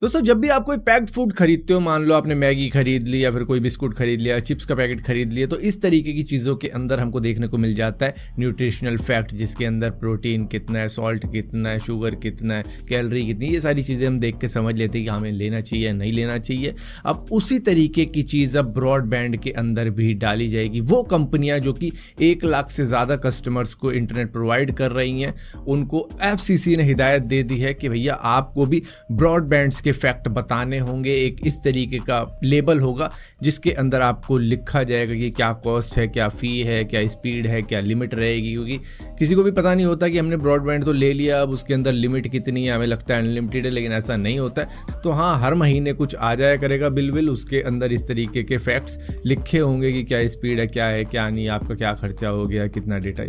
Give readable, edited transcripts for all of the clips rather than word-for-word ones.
दोस्तों जब भी आप कोई पैक्ड फूड खरीदते हो, मान लो आपने मैगी खरीद ली या फिर कोई बिस्कुट खरीद लिया, चिप्स का पैकेट खरीद लिया, तो इस तरीके की चीज़ों के अंदर हमको देखने को मिल जाता है न्यूट्रिशनल फैक्ट, जिसके अंदर प्रोटीन कितना है, सॉल्ट कितना है, शुगर कितना है, कैलोरी कितनी, ये सारी चीज़ें हम देख के समझ लेते हैं कि हमें लेना चाहिए या नहीं लेना चाहिए। अब उसी तरीके की चीज़ अब ब्रॉडबैंड के अंदर भी डाली जाएगी। वो कंपनियाँ जो कि 1 लाख से ज़्यादा कस्टमर्स को इंटरनेट प्रोवाइड कर रही हैं, उनको FCC ने हिदायत दे दी है कि भैया आपको भी ब्रॉडबैंड्स के फैक्ट बताने होंगे। एक इस तरीके का लेबल होगा जिसके अंदर आपको लिखा जाएगा कि क्या कॉस्ट है, क्या फ़ी है, क्या स्पीड है, क्या लिमिट रहेगी, क्योंकि किसी को भी पता नहीं होता कि हमने ब्रॉडबैंड तो ले लिया, अब उसके अंदर लिमिट कितनी है, हमें लगता है अनलिमिटेड है, लेकिन ऐसा नहीं होता है। तो हाँ, हर महीने कुछ आ जाया करेगा बिल, उसके अंदर इस तरीके के फैक्ट्स लिखे होंगे कि क्या स्पीड है, क्या नहीं, आपका क्या खर्चा हो गया, कितना डेटा,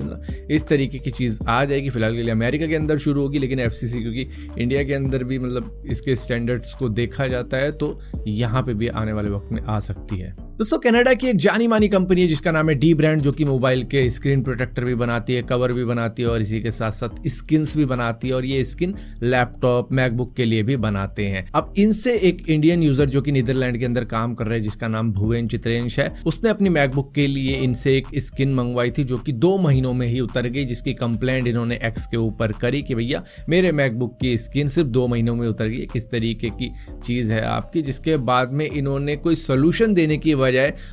इस तरीके की चीज़ आ जाएगी। फिलहाल के लिए अमेरिका के अंदर शुरू होगी, लेकिन FCC क्योंकि इंडिया के अंदर भी मतलब इसके स्टैंडर्ड्स को देखा जाता है, तो यहाँ पे भी आने वाले वक्त में आ सकती है। दोस्तों कनाडा की एक जानी मानी कंपनी है जिसका नाम है डी ब्रांड, जो कि मोबाइल के स्क्रीन प्रोटेक्टर भी बनाती है, कवर भी बनाती है और इसी के साथ साथ स्किन्स भी बनाती है, और ये स्किन लैपटॉप मैकबुक के लिए भी बनाते हैं। अब इनसे एक इंडियन यूजर जो कि नीदरलैंड के अंदर काम कर रहे हैं, जिसका नाम भुवन चित्रेंश है, उसने अपनी मैकबुक के लिए इनसे एक स्किन मंगवाई थी जो कि 2 महीनों में ही उतर गई, जिसकी कंप्लेंट इन्होंने X के ऊपर करी कि भैया मेरे मैकबुक की स्किन सिर्फ 2 महीनों में उतर गई। किस तरीके की चीज़ है आपकी, जिसके बाद में इन्होंने कोई सोल्यूशन देने की बजाय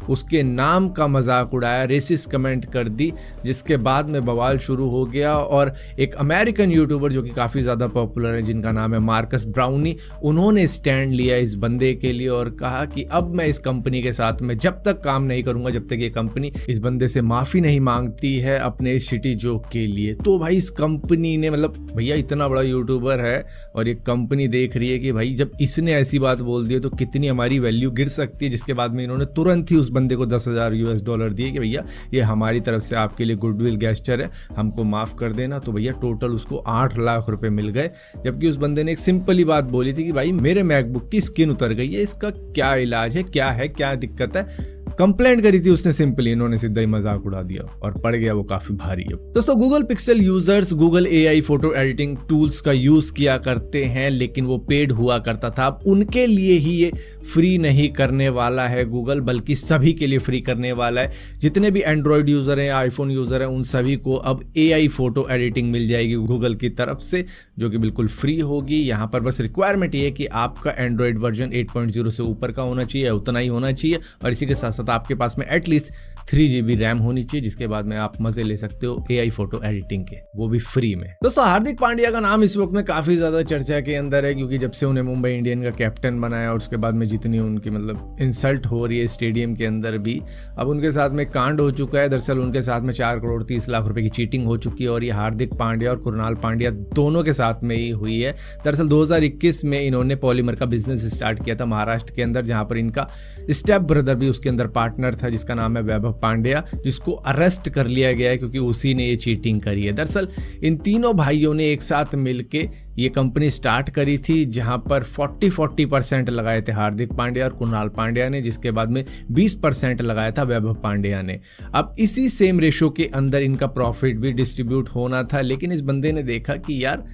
उसके नाम का मजाक उड़ाया, रेसिस्ट कमेंट कर दी, जिसके बाद में बवाल शुरू हो गया। और एक अमेरिकन यूट्यूबर जो कि काफ़ी ज़्यादा पॉपुलर है, जिनका नाम है मार्कस ब्राउनी, उन्होंने स्टैंड लिया इस बंदे के लिए और कहा कि अब मैं इस कंपनी के साथ में जब तक काम नहीं करूंगा जब तक ये कंपनी इस बंदे से माफ़ी नहीं मांगती है अपने शिटी जोक के लिए। तो भाई इस कंपनी ने, मतलब भैया इतना बड़ा यूट्यूबर है और एक कंपनी देख रही है कि भाई जब इसने ऐसी बात बोल दी है तो कितनी हमारी वैल्यू गिर सकती है, जिसके बाद में इन्होंने तुरंत ही उस बंदे को $10,000 दिए कि भैया ये हमारी तरफ से आपके लिए गुडविल गेस्चर है, हमको माफ़ कर देना। तो भैया टोटल उसको 8 लाख रुपए मिल गए, जबकि उस बंदे ने एक सिंपल ही बात बोली थी कि भाई मेरे मैकबुक की स्किन उतर गई है, इसका क्या इलाज है, क्या दिक्कत है। कंप्लेंट करी थी उसने सिंपली, इन्होंने सीधा ही मजाक उड़ा दिया और पड़ गया वो काफी भारी। अब दोस्तों Google pixel users Google AI photo editing tools का यूज किया करते हैं, लेकिन वो पेड हुआ करता था। अब उनके लिए ही ये फ्री नहीं करने वाला है गूगल, बल्कि सभी के लिए फ्री करने वाला है। जितने भी एंड्रॉयड यूजर हैं, आईफोन यूजर हैं, उन सभी को अब AI फोटो एडिटिंग मिल जाएगी गूगल की तरफ से, जो कि बिल्कुल फ्री होगी। यहाँ पर बस रिक्वायरमेंट ये है कि आपका एंड्रॉयड वर्जन 8.0 से ऊपर का होना चाहिए, उतना ही होना चाहिए, और इसी के साथ आपके पास में एटलीस्ट 3 GB रैम होनी चाहिए, जिसके बाद में आप मजे ले सकते हो AI फोटो एडिटिंग के, वो भी फ्री में। दोस्तों हार्दिक पांड्या का नाम इस वक्त में काफी ज्यादा चर्चा के अंदर है, क्योंकि जब से उन्हें मुंबई इंडियन का कैप्टन बनाया और उसके बाद में जितनी उनकी मतलब इंसल्ट हो रही है स्टेडियम के अंदर भी, अब उनके साथ में कांड हो चुका है। दरअसल उनके साथ में 4 करोड़ 30 लाख रुपए की चीटिंग हो चुकी है, और ये हार्दिक पांड्या और कुणाल पांड्या दोनों के साथ में ही हुई है। दरअसल 2021 में इन्होंने पॉलीमर का बिजनेस स्टार्ट किया था महाराष्ट्र के अंदर, जहां पर इनका स्टेप ब्रदर भी उसके अंदर पार्टनर था, जिसका नाम है वैभव पांड्या, जिसको अरेस्ट कर लिया गया है क्योंकि उसी ने ये चीटिंग करी है। दरअसल इन तीनों भाइयों ने एक साथ मिलके ये कंपनी स्टार्ट करी थी, जहां पर 40% लगाए थे हार्दिक पांड्या और कुणाल पांड्या ने, जिसके बाद में 20% लगाया था वैभव पांड्या ने। अब इसी सेम रेशो के अंदर इनका प्रॉफिट भी डिस्ट्रीब्यूट होना था, लेकिन इस बंदे ने देखा कि यार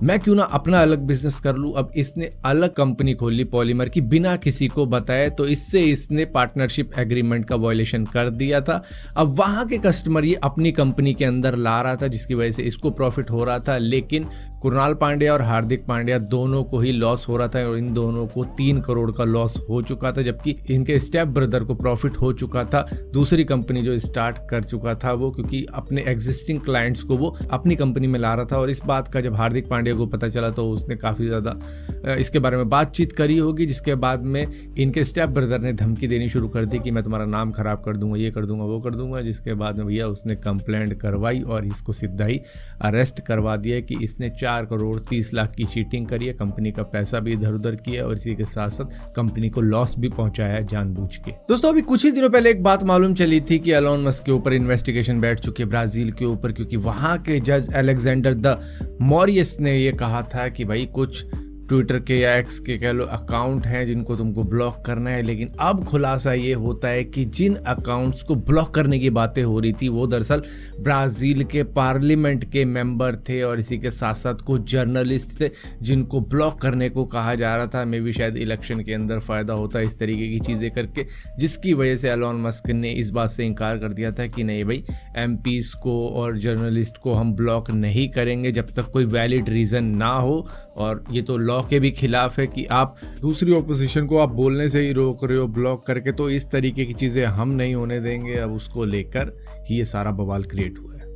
मैं क्यों ना अपना अलग बिजनेस कर लूं। अब इसने अलग कंपनी खोल ली पॉलीमर की, बिना किसी को बताए, तो इससे इसने पार्टनरशिप एग्रीमेंट का वायलेशन कर दिया था। अब वहां के कस्टमर ये अपनी कंपनी के अंदर ला रहा था, जिसकी वजह से इसको प्रॉफिट हो रहा था, लेकिन कुणाल पांड्या और हार्दिक पांड्या दोनों को ही लॉस हो रहा था, और इन दोनों को 3 करोड़ का लॉस हो चुका था, जबकि इनके स्टेप ब्रदर को प्रॉफिट हो चुका था। दूसरी कंपनी जो स्टार्ट कर चुका था वो, क्योंकि अपने एग्जिस्टिंग क्लाइंट्स को वो अपनी कंपनी में ला रहा था। और इस बात का जब हार्दिक पांड्या को पता चला तो उसने काफ़ी ज़्यादा इसके बारे में बातचीत करी होगी, जिसके बाद में इनके स्टेप ब्रदर ने धमकी देनी शुरू कर दी कि मैं तुम्हारा नाम खराब कर दूंगा, ये कर दूंगा, वो कर दूंगा, जिसके बाद में भैया उसने कंप्लेंट करवाई और इसको सीधा ही अरेस्ट करवा दिया कि इसने 4 करोड़ 30 लाख की चीटिंग करी है, कंपनी का पैसा भी इधर उधर किया और इसी के साथ साथ कंपनी को लॉस भी पहुंचाया है जानबूझ के। दोस्तों अभी कुछ ही दिनों पहले एक बात मालूम चली थी कि एलोन मस्क के ऊपर इन्वेस्टिगेशन बैठ चुकी है ब्राजील के ऊपर, क्योंकि वहां के जज अलेक्जेंडर द मॉरियस ने ये कहा था कि भाई कुछ ट्विटर के या एक्स के कह लो अकाउंट हैं जिनको तुमको ब्लॉक करना है। लेकिन अब खुलासा ये होता है कि जिन अकाउंट्स को ब्लॉक करने की बातें हो रही थी वो दरअसल ब्राज़ील के पार्लियामेंट के मेंबर थे और इसी के साथ साथ कुछ जर्नलिस्ट थे जिनको ब्लॉक करने को कहा जा रहा था। मे भी शायद इलेक्शन के अंदर फ़ायदा होता है इस तरीके की चीज़ें करके, जिसकी वजह से एलोन मस्क ने इस बात से इनकार कर दिया था कि नहीं भाई, एमपीज़ को और जर्नलिस्ट को हम ब्लॉक नहीं करेंगे जब तक कोई वैलिड रीज़न ना हो। और ये तो लॉ के भी खिलाफ है कि आप दूसरी ऑपोजिशन को आप बोलने से ही रोक रहे हो ब्लॉक करके, तो इस तरीके की चीज़ें हम नहीं होने देंगे। अब उसको लेकर ही ये सारा बवाल क्रिएट हुआ है।